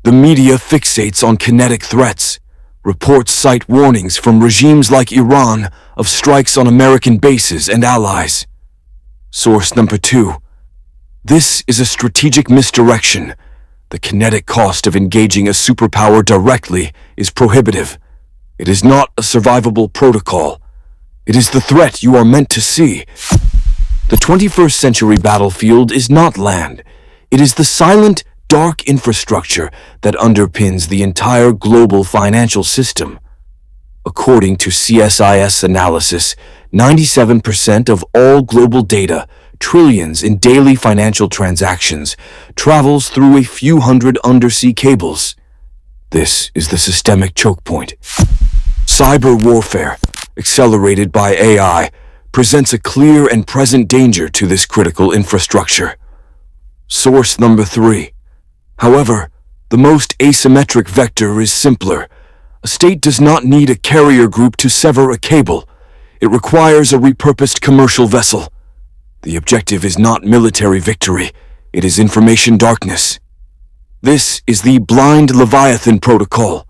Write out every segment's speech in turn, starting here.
The media fixates on kinetic threats. Reports cite warnings from regimes like Iran of strikes on American bases and allies. Source number 2. This is a strategic misdirection. The kinetic cost of engaging a superpower directly is prohibitive. It is not a survivable protocol. It is the threat you are meant to see. The 21st century battlefield is not land. It is the silent, dark infrastructure that underpins the entire global financial system. According to CSIS analysis, 97% of all global data, trillions in daily financial transactions, travels through a few hundred undersea cables. This is the systemic choke point. Cyber warfare, accelerated by AI, presents a clear and present danger to this critical infrastructure. Source number 3. However, the most asymmetric vector is simpler. A state does not need a carrier group to sever a cable. It requires a repurposed commercial vessel. The objective is not military victory. It is information darkness. This is the blind Leviathan protocol,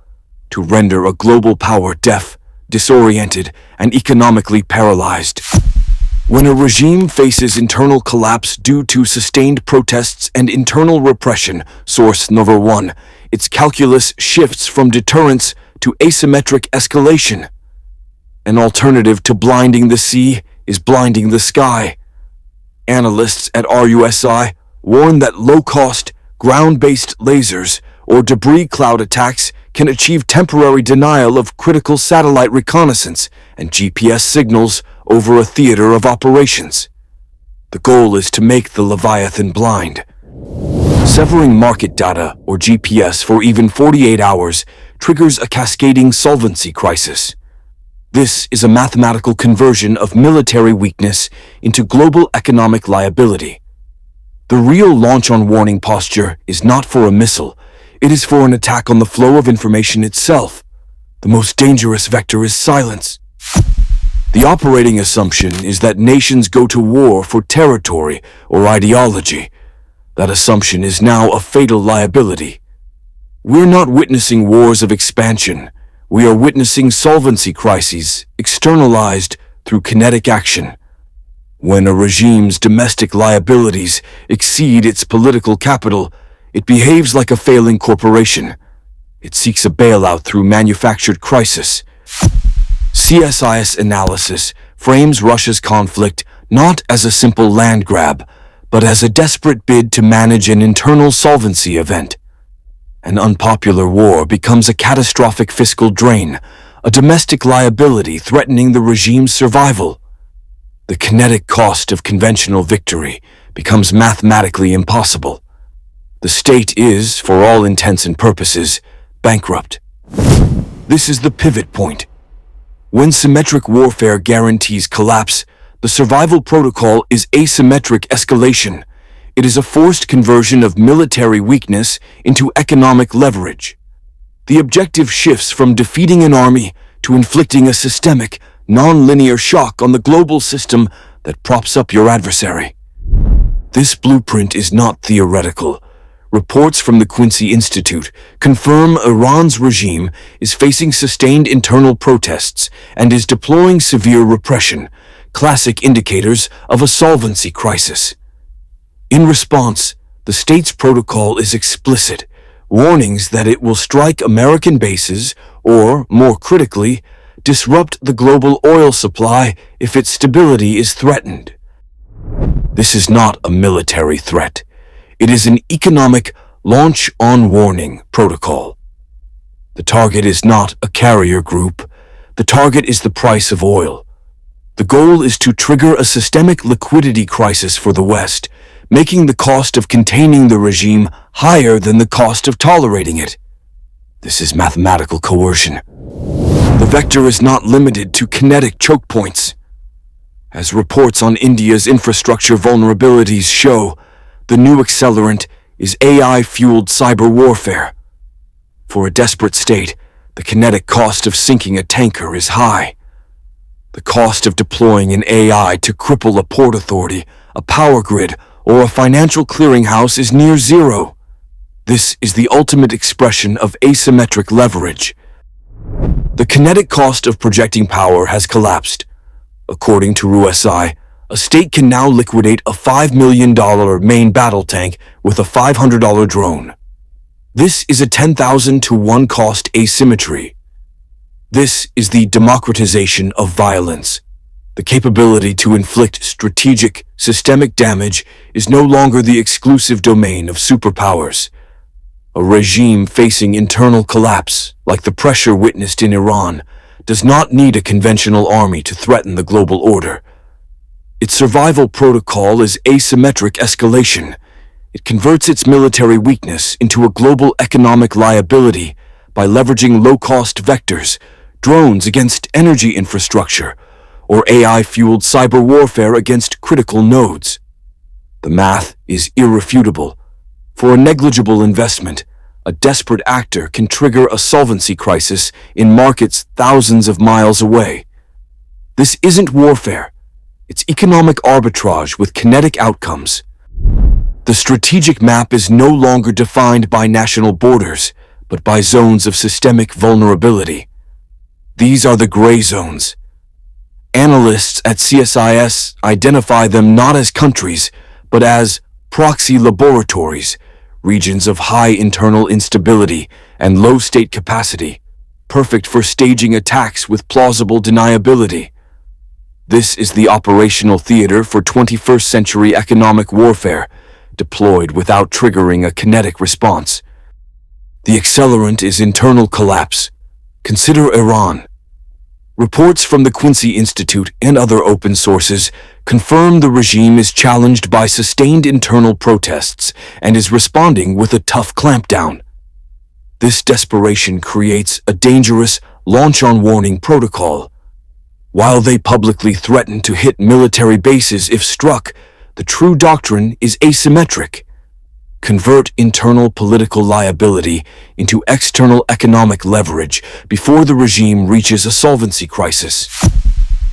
to render a global power deaf, disoriented, and economically paralyzed. When a regime faces internal collapse due to sustained protests and internal repression, source number 1, its calculus shifts from deterrence to asymmetric escalation. An alternative to blinding the sea is blinding the sky. Analysts at RUSI warn that low-cost, ground-based lasers or debris cloud attacks can achieve temporary denial of critical satellite reconnaissance and GPS signals over a theater of operations. The goal is to make the Leviathan blind. Severing market data or GPS for even 48 hours triggers a cascading solvency crisis. This is a mathematical conversion of military weakness into global economic liability. The real launch-on-warning posture is not for a missile. It is for an attack on the flow of information itself. The most dangerous vector is silence. The operating assumption is that nations go to war for territory or ideology. That assumption is now a fatal liability. We're not witnessing wars of expansion. We are witnessing solvency crises externalized through kinetic action. When a regime's domestic liabilities exceed its political capital, it behaves like a failing corporation. It seeks a bailout through manufactured crisis. CSIS analysis frames Russia's conflict not as a simple land grab, but as a desperate bid to manage an internal solvency event. An unpopular war becomes a catastrophic fiscal drain, a domestic liability threatening the regime's survival. The kinetic cost of conventional victory becomes mathematically impossible. The state is, for all intents and purposes, bankrupt. This is the pivot point. When symmetric warfare guarantees collapse, the survival protocol is asymmetric escalation. It is a forced conversion of military weakness into economic leverage. The objective shifts from defeating an army to inflicting a systemic, non-linear shock on the global system that props up your adversary. This blueprint is not theoretical. Reports from the Quincy Institute confirm Iran's regime is facing sustained internal protests and is deploying severe repression, classic indicators of a solvency crisis. In response, the state's protocol is explicit, warnings that it will strike American bases or, more critically, disrupt the global oil supply if its stability is threatened. This is not a military threat. It is an economic launch-on-warning protocol. The target is not a carrier group. The target is the price of oil. The goal is to trigger a systemic liquidity crisis for the West, making the cost of containing the regime higher than the cost of tolerating it. This is mathematical coercion. The vector is not limited to kinetic choke points. As reports on India's infrastructure vulnerabilities show, the new accelerant is AI-fueled cyber warfare. For a desperate state, the kinetic cost of sinking a tanker is high. The cost of deploying an AI to cripple a port authority, a power grid, or a financial clearinghouse is near zero. This is the ultimate expression of asymmetric leverage. The kinetic cost of projecting power has collapsed. According to RUSI, a state can now liquidate a $5 million main battle tank with a $500 drone. This is a 10,000 to 1 cost asymmetry. This is the democratization of violence. The capability to inflict strategic, systemic damage is no longer the exclusive domain of superpowers. A regime facing internal collapse, like the pressure witnessed in Iran, does not need a conventional army to threaten the global order. Its survival protocol is asymmetric escalation. It converts its military weakness into a global economic liability by leveraging low-cost vectors, drones against energy infrastructure, or AI-fueled cyber warfare against critical nodes. The math is irrefutable. For a negligible investment, a desperate actor can trigger a solvency crisis in markets thousands of miles away. This isn't warfare. It's economic arbitrage with kinetic outcomes. The strategic map is no longer defined by national borders, but by zones of systemic vulnerability. These are the gray zones. Analysts at CSIS identify them not as countries, but as proxy laboratories, regions of high internal instability and low state capacity, perfect for staging attacks with plausible deniability. This is the operational theater for 21st century economic warfare, deployed without triggering a kinetic response. The accelerant is internal collapse. Consider Iran. Reports from the Quincy Institute and other open sources confirm the regime is challenged by sustained internal protests and is responding with a tough clampdown. This desperation creates a dangerous launch-on-warning protocol. While they publicly threaten to hit military bases if struck, the true doctrine is asymmetric. Convert internal political liability into external economic leverage before the regime reaches a solvency crisis.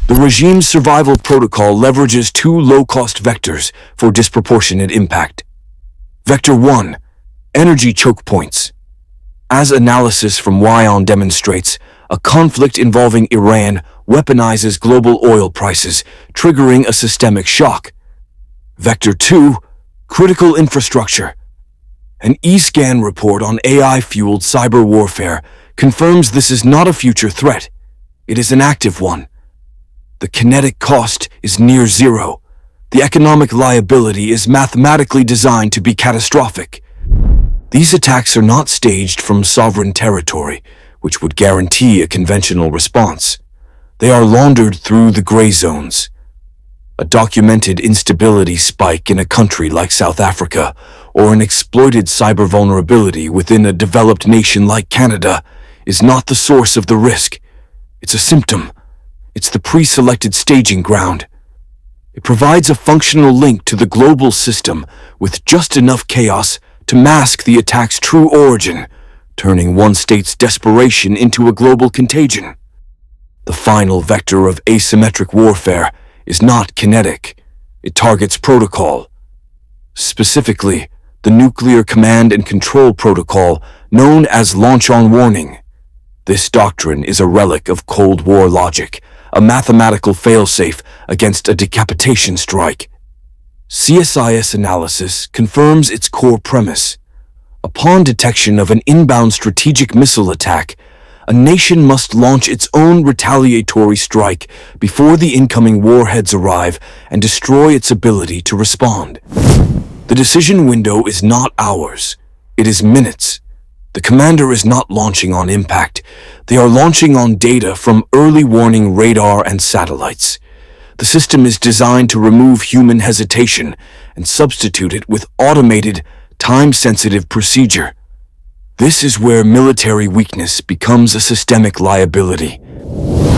The regime's survival protocol leverages two low-cost vectors for disproportionate impact. Vector 1. Energy choke points. As analysis from WION demonstrates, a conflict involving Iran weaponizes global oil prices, triggering a systemic shock. Vector 2. Critical infrastructure. An eScan report on AI-fueled cyber warfare confirms this is not a future threat. It is an active one. The kinetic cost is near zero. The economic liability is mathematically designed to be catastrophic. These attacks are not staged from sovereign territory, which would guarantee a conventional response. They are laundered through the gray zones. A documented instability spike in a country like South Africa, or an exploited cyber vulnerability within a developed nation like Canada, is not the source of the risk. It's a symptom. It's the pre-selected staging ground. It provides a functional link to the global system with just enough chaos to mask the attack's true origin, turning one state's desperation into a global contagion. The final vector of asymmetric warfare is not kinetic. It targets protocol. Specifically, the Nuclear Command and Control Protocol, known as launch-on-warning. This doctrine is a relic of Cold War logic, a mathematical failsafe against a decapitation strike. CSIS analysis confirms its core premise. Upon detection of an inbound strategic missile attack, a nation must launch its own retaliatory strike before the incoming warheads arrive and destroy its ability to respond. The decision window is not hours. It is minutes. The commander is not launching on impact. They are launching on data from early warning radar and satellites. The system is designed to remove human hesitation and substitute it with automated, time-sensitive procedure. This is where military weakness becomes a systemic liability.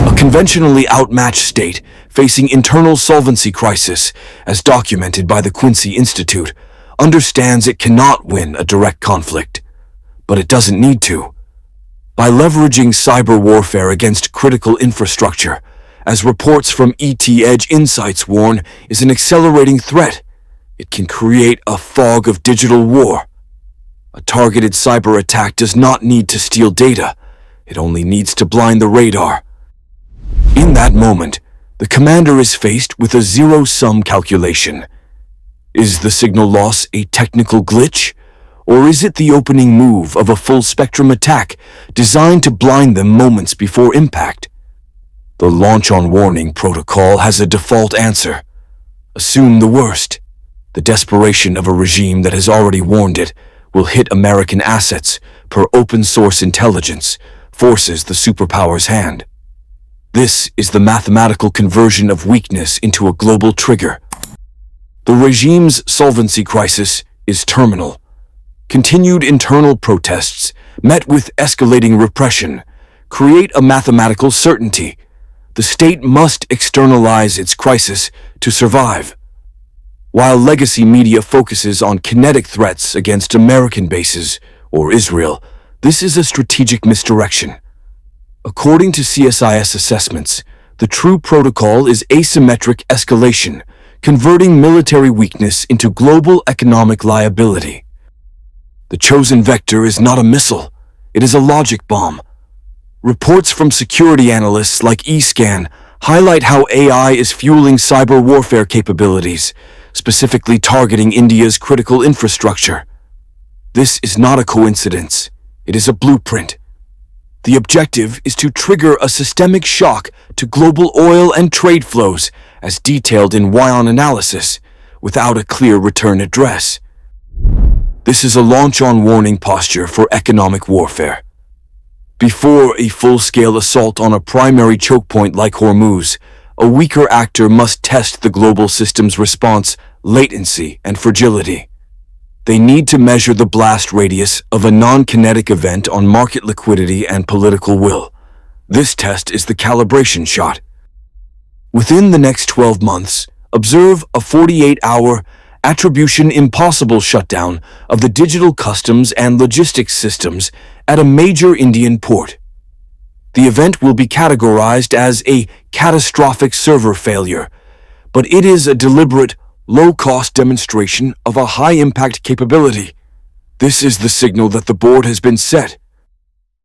A conventionally outmatched state facing internal solvency crisis, as documented by the Quincy Institute, understands it cannot win a direct conflict. But it doesn't need to. By leveraging cyber warfare against critical infrastructure, as reports from ET Edge Insights warn, is an accelerating threat. It can create a fog of digital war. A targeted cyber attack does not need to steal data. It only needs to blind the radar. In that moment, the commander is faced with a zero-sum calculation. Is the signal loss a technical glitch? Or is it the opening move of a full-spectrum attack designed to blind them moments before impact? The launch-on-warning protocol has a default answer. Assume the worst. The desperation of a regime that has already warned it will hit American assets per open-source intelligence forces the superpower's hand. This is the mathematical conversion of weakness into a global trigger. The regime's solvency crisis is terminal. Continued internal protests, met with escalating repression, create a mathematical certainty. The state must externalize its crisis to survive. While legacy media focuses on kinetic threats against American bases or Israel, this is a strategic misdirection. According to CSIS assessments, the true protocol is asymmetric escalation, converting military weakness into global economic liability. The chosen vector is not a missile, it is a logic bomb. Reports from security analysts like eScan highlight how AI is fueling cyber warfare capabilities, specifically targeting India's critical infrastructure. This is not a coincidence, it is a blueprint. The objective is to trigger a systemic shock to global oil and trade flows, as detailed in WION analysis, without a clear return address. This is a launch-on-warning posture for economic warfare. Before a full-scale assault on a primary choke point like Hormuz, a weaker actor must test the global system's response, latency, and fragility. They need to measure the blast radius of a non-kinetic event on market liquidity and political will. This test is the calibration shot. Within the next 12 months, observe a 48-hour attribution impossible shutdown of the digital customs and logistics systems at a major Indian port. The event will be categorized as a catastrophic server failure, but it is a deliberate, low-cost demonstration of a high-impact capability. This is the signal that the board has been set.